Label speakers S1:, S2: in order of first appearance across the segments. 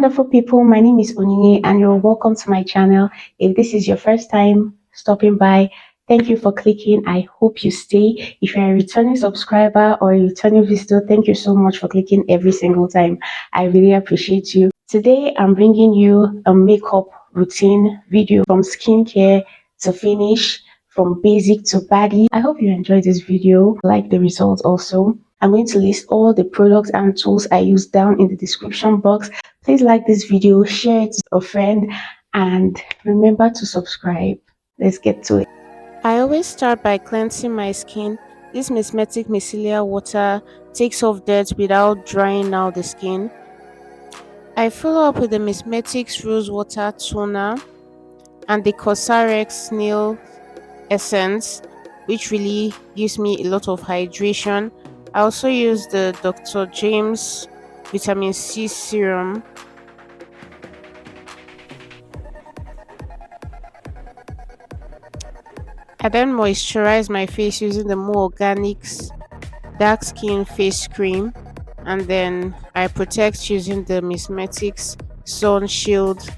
S1: wonderful people. My name is Onyinye and you're welcome to my channel. If this is your first time stopping by, thank you for clicking. I hope you stay. If you're a returning subscriber or a returning visitor, thank you so much for clicking every single time. I really appreciate you. Today, I'm bringing you a makeup routine video from skincare to finish, from basic to baddie. I hope you enjoyed this video, like the results also. I'm going to list all the products and tools I use down in the description box. Please like this video, share it to a friend, and remember to subscribe. Let's get to it. I always start by cleansing my skin. This Msmetics micellar water takes off dirt without drying out the skin. I follow up with the Msmetics Rosewater toner and the Cosrx Snail essence, which really gives me a lot of hydration. I also use the Dr. James vitamin C serum. I then moisturize my face using the Moorganics Darkskin face cream, and then I protect using the Msmetics Sunshield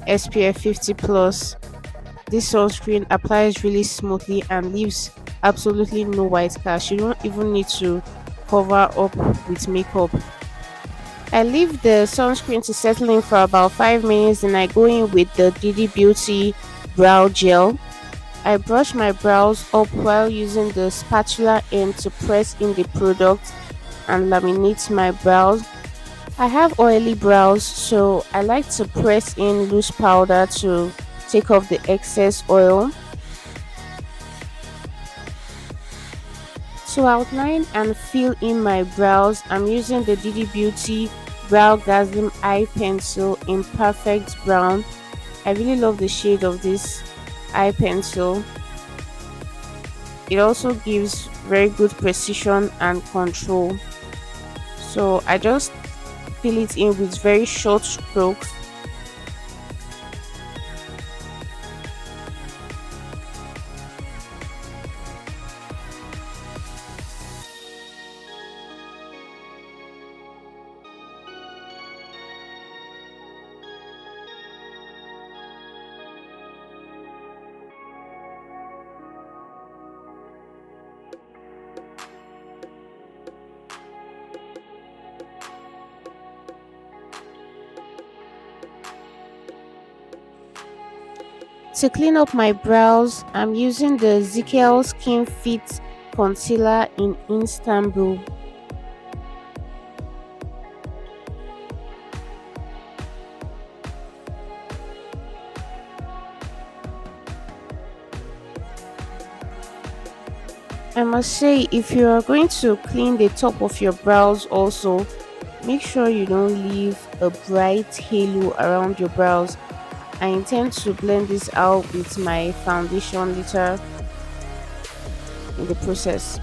S1: SpF 50 plus. This sunscreen applies really smoothly and leaves absolutely no white cast. You don't even need to cover up with makeup. I leave the sunscreen to settle in for about 5 minutes, and I go in with the Didi Beauty brow gel. I brush my brows up while using the spatula end to press in the product and laminate my brows. I have oily brows, so I like to press in loose powder to take off the excess oil. To outline and fill in my brows, I'm using the Didi Beauty Browgasm eye pencil in perfect brown. I really love the shade of this eye pencil. It also gives very good precision and control. So I just fill it in with very short strokes. To clean up my brows, I'm using the Zikel Skinfit concealer in Instanbul. I must say, if you are going to clean the top of your brows also, make sure you don't leave a bright halo around your brows. I intend to blend this out with my foundation later in the process.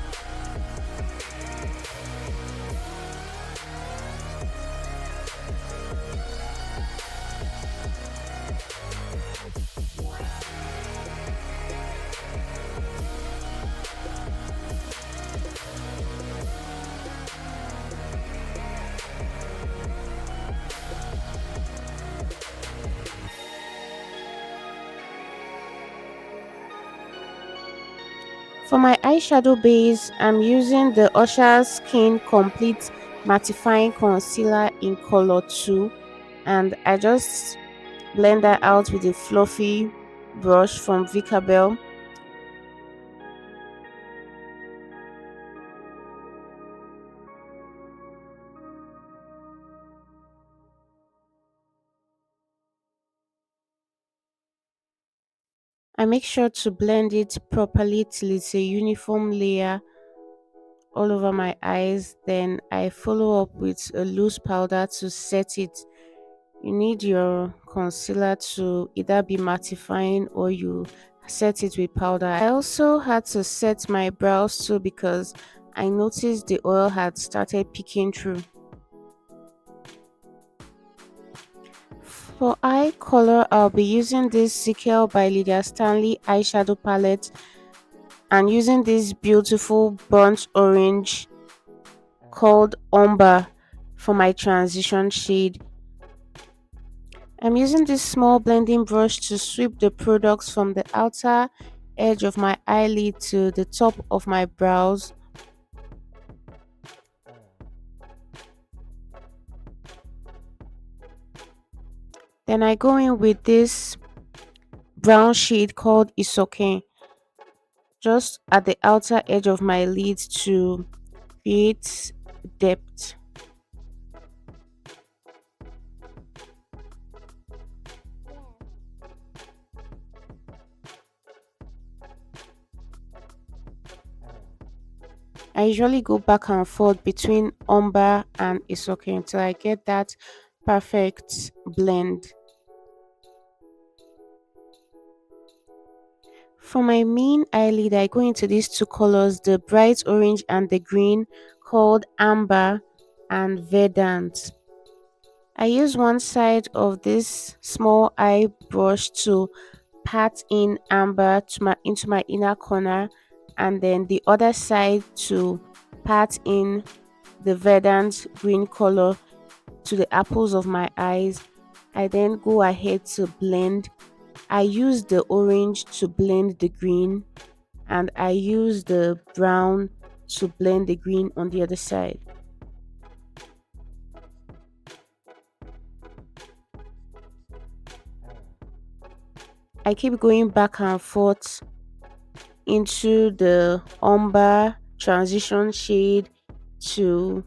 S1: For my eyeshadow base, I'm using the Usher Skin Complete Mattifying Concealer in color 2, and I just blend that out with a fluffy brush from Viccabel. I make sure to blend it properly till it's a uniform layer all over my eyes. Then I follow up with a loose powder to set it. You need your concealer to either be mattifying or you set it with powder. I also had to set my brows too because I noticed the oil had started peeking through. For eye color, I'll be using this Zikel by Lydia Stanley eyeshadow palette and using this beautiful burnt orange called Umber for my transition shade. I'm using this small blending brush to sweep the products from the outer edge of my eyelid to the top of my brows. Then I go in with this brown shade called Isoken just at the outer edge of my lid to create depth. I usually go back and forth between umber and Isoken until I get that perfect blend. For my main eyelid, I go into these two colors, the bright orange and the green, called Amber and Verdant. I use one side of this small eye brush to pat in amber into my inner corner, and then the other side to pat in the verdant green color to the apples of my eyes. I then go ahead to blend. I use the orange to blend the green, and I use the brown to blend the green on the other side. I keep going back and forth into the umber transition shade to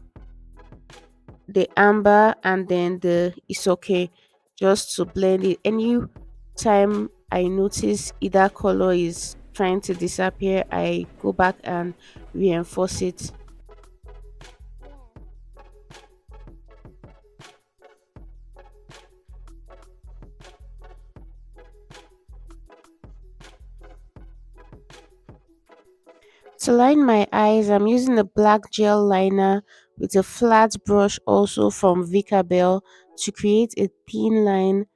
S1: the amber and then the isoke just to blend it. Any time I notice either color is trying to disappear, I go back and reinforce it. To line my eyes, I'm using a black gel liner with a flat brush also from Viccabel to create a thin line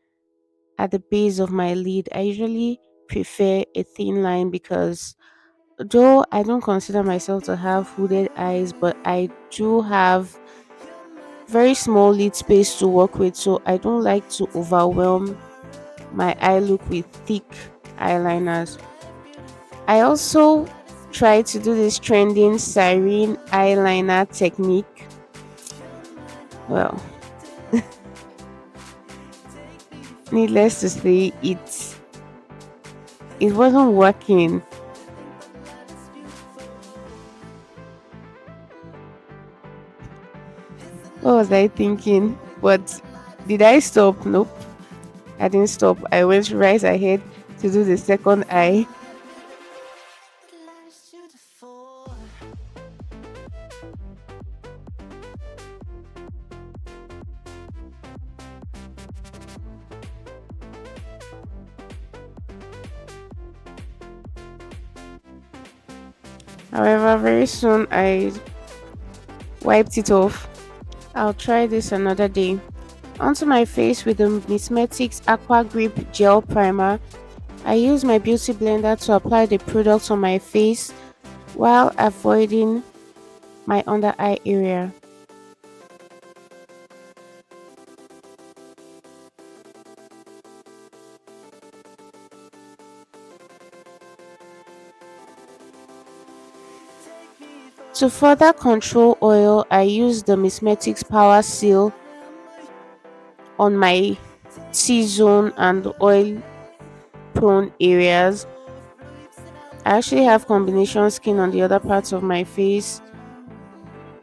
S1: at the base of my lid. I usually prefer a thin line because though I don't consider myself to have hooded eyes, but I do have very small lid space to work with, so I don't like to overwhelm my eye look with thick eyeliners. I also try to do this trending siren eyeliner technique. Well, needless to say, it wasn't working. What was I thinking? But did I stop? Nope, I didn't stop. I went right ahead to do the second eye. However, very soon I wiped it off. I'll try this another day. Onto my face with the Msmetics Aqua Grip Gel Primer. I use my beauty blender to apply the product on my face while avoiding my under eye area. To further control oil, I use the Msmetics Power Seal on my T-zone and oil prone areas. I actually have combination skin on the other parts of my face.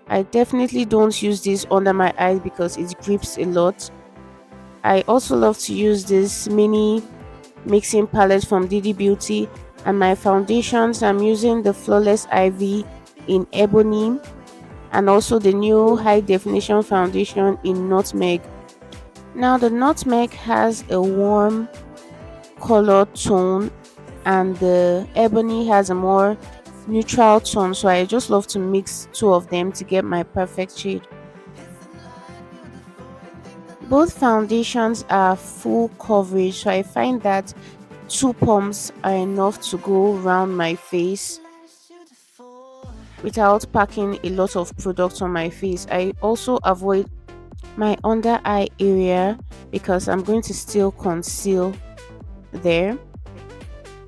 S1: I definitely don't use this under my eyes because it grips a lot. I also love to use this mini mixing palette from Didi Beauty, and my foundations I'm using the Flawless Ivy in Ebony and also the new high definition foundation in Nutmeg. Now the Nutmeg has a warm color tone and the Ebony has a more neutral tone, so I just love to mix two of them to get my perfect shade. Both foundations are full coverage, so I find that two pumps are enough to go around my face without packing a lot of product on my face. I also avoid my under eye area because I'm going to still conceal there.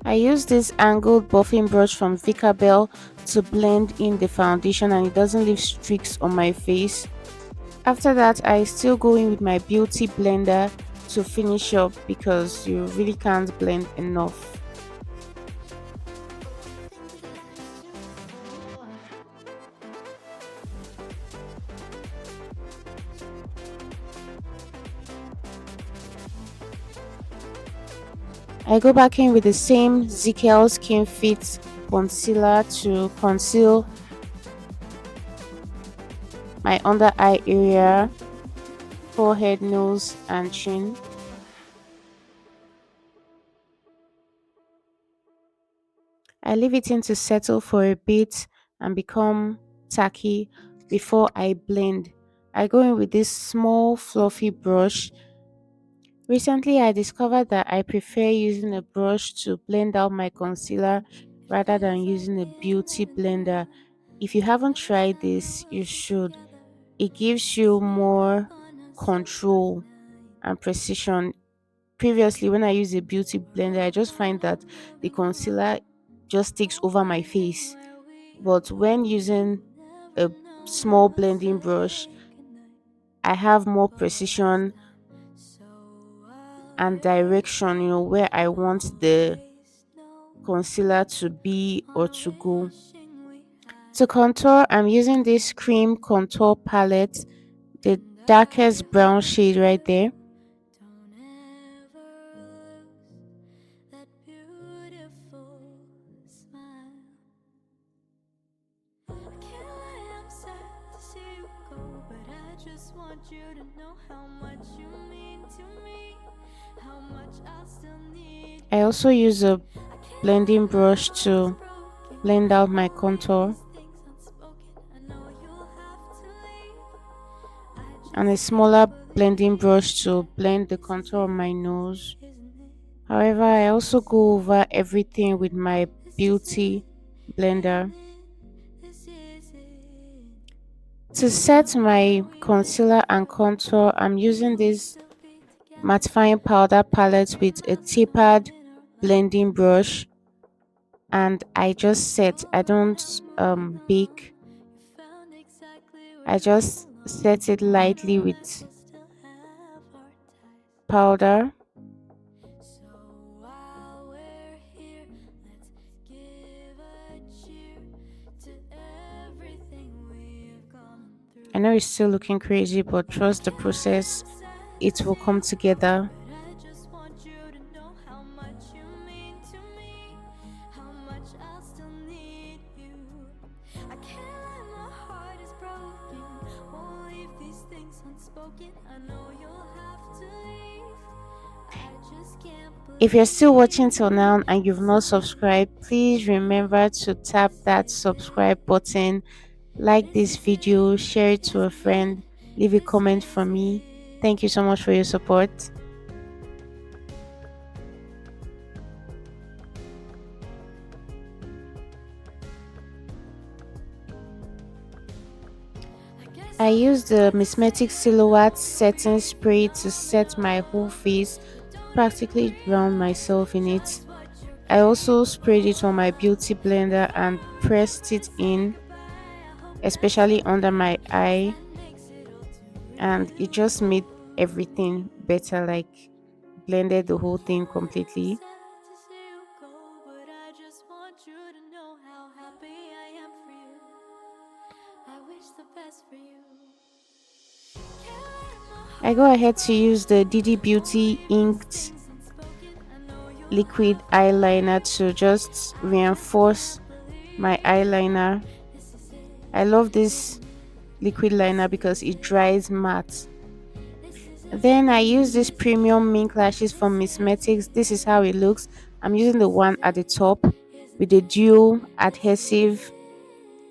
S1: I use this angled buffing brush from Viccabel to blend in the foundation and it doesn't leave streaks on my face. After that, I still go in with my beauty blender to finish up because you really can't blend enough. I go back in with the same Zikel Skinfit concealer to conceal my under eye area, forehead, nose, and chin. I leave it in to settle for a bit and become tacky before I blend. I go in with this small fluffy brush. Recently, I discovered that I prefer using a brush to blend out my concealer rather than using a beauty blender. If you haven't tried this, you should. It gives you more control and precision. Previously, when I use a beauty blender, I just find that the concealer just takes over my face. But when using a small blending brush, I have more precision and direction, where I want the concealer to be or to go. To contour, I'm using this cream contour palette, the darkest brown shade right there. I also use a blending brush to blend out my contour and a smaller blending brush to blend the contour of my nose. However, I also go over everything with my beauty blender. To set my concealer and contour, I'm using this mattifying powder palette with a tapered blending brush, and I just set. I don't bake. I just set it lightly with powder. I know it's still looking crazy, but trust the process. It will come together. If you're still watching till now and you've not subscribed, please remember to tap that subscribe button, like this video, share it to a friend, leave a comment for me. Thank you so much for your support. I use the Msmetics Silhouette Setting Spray to set my whole face, practically drown myself in it. I also sprayed it on my beauty blender and pressed it in, especially under my eye, and it just made everything better, like blended the whole thing completely. I go ahead to use the Didi Beauty inked liquid eyeliner to just reinforce my eyeliner. I love this liquid liner because it dries matte. Then I use this premium mink lashes from Msmetics. This is how it looks. I'm using the one at the top with the dual adhesive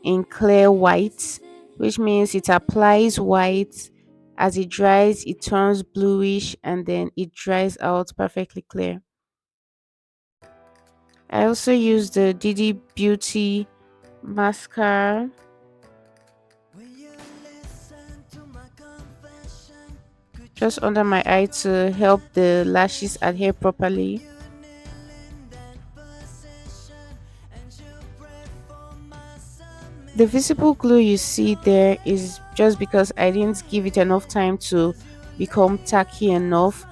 S1: in clear white, which means it applies white. As it dries, it turns bluish and then it dries out perfectly clear. I also use the Didi Beauty mascara. just under my eye to help the lashes adhere properly. The visible glue you see there is just because I didn't give it enough time to become tacky enough,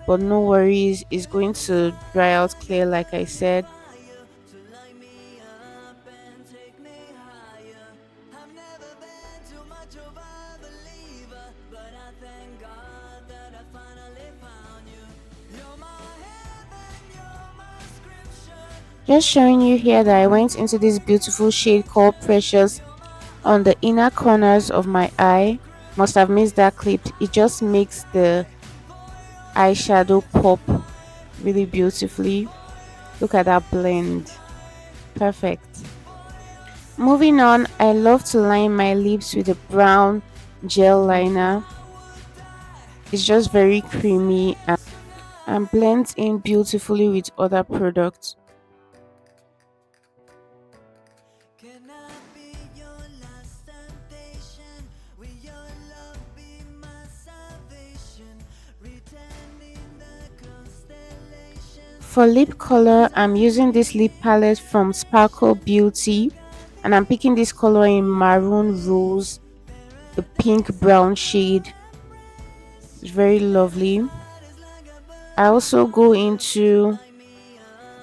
S1: but no worries, it's going to dry out clear like I said. Just showing you here that I went into this beautiful shade called Precious on the inner corners of my eye. Must have missed that clip. It just makes the eyeshadow pop really beautifully. Look at that blend. Perfect. Moving on, I love to line my lips with a brown gel liner. It's just very creamy and blends in beautifully with other products. For lip color, I'm using this lip palette from Sparkle Beauty, and I'm picking this color in Maroon Rose, the pink brown shade. It's very lovely. I also go into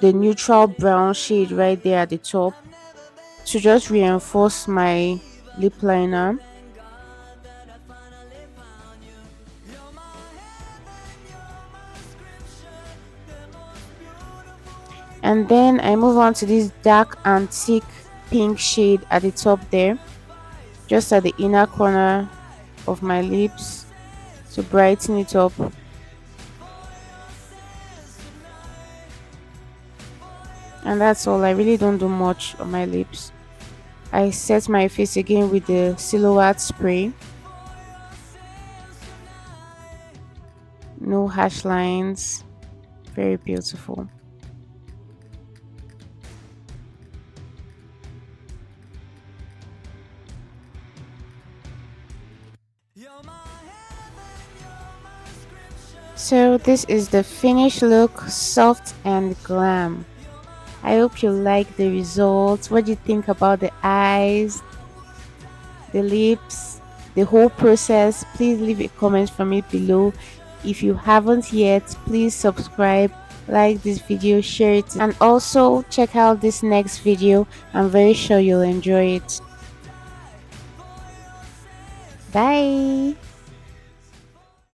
S1: the neutral brown shade right there at the top to just reinforce my lip liner. And then I move on to this dark antique pink shade at the top there, just at the inner corner of my lips to brighten it up. And that's all. I really don't do much on my lips. I set my face again with the silhouette spray. No harsh lines. Very beautiful. So this is the finished look, soft and glam. I hope you like the results. What do you think about the eyes, the lips, the whole process? Please leave a comment for me below. If you haven't yet, please subscribe, like this video, share it, and also check out this next video. I'm very sure you'll enjoy it. Bye.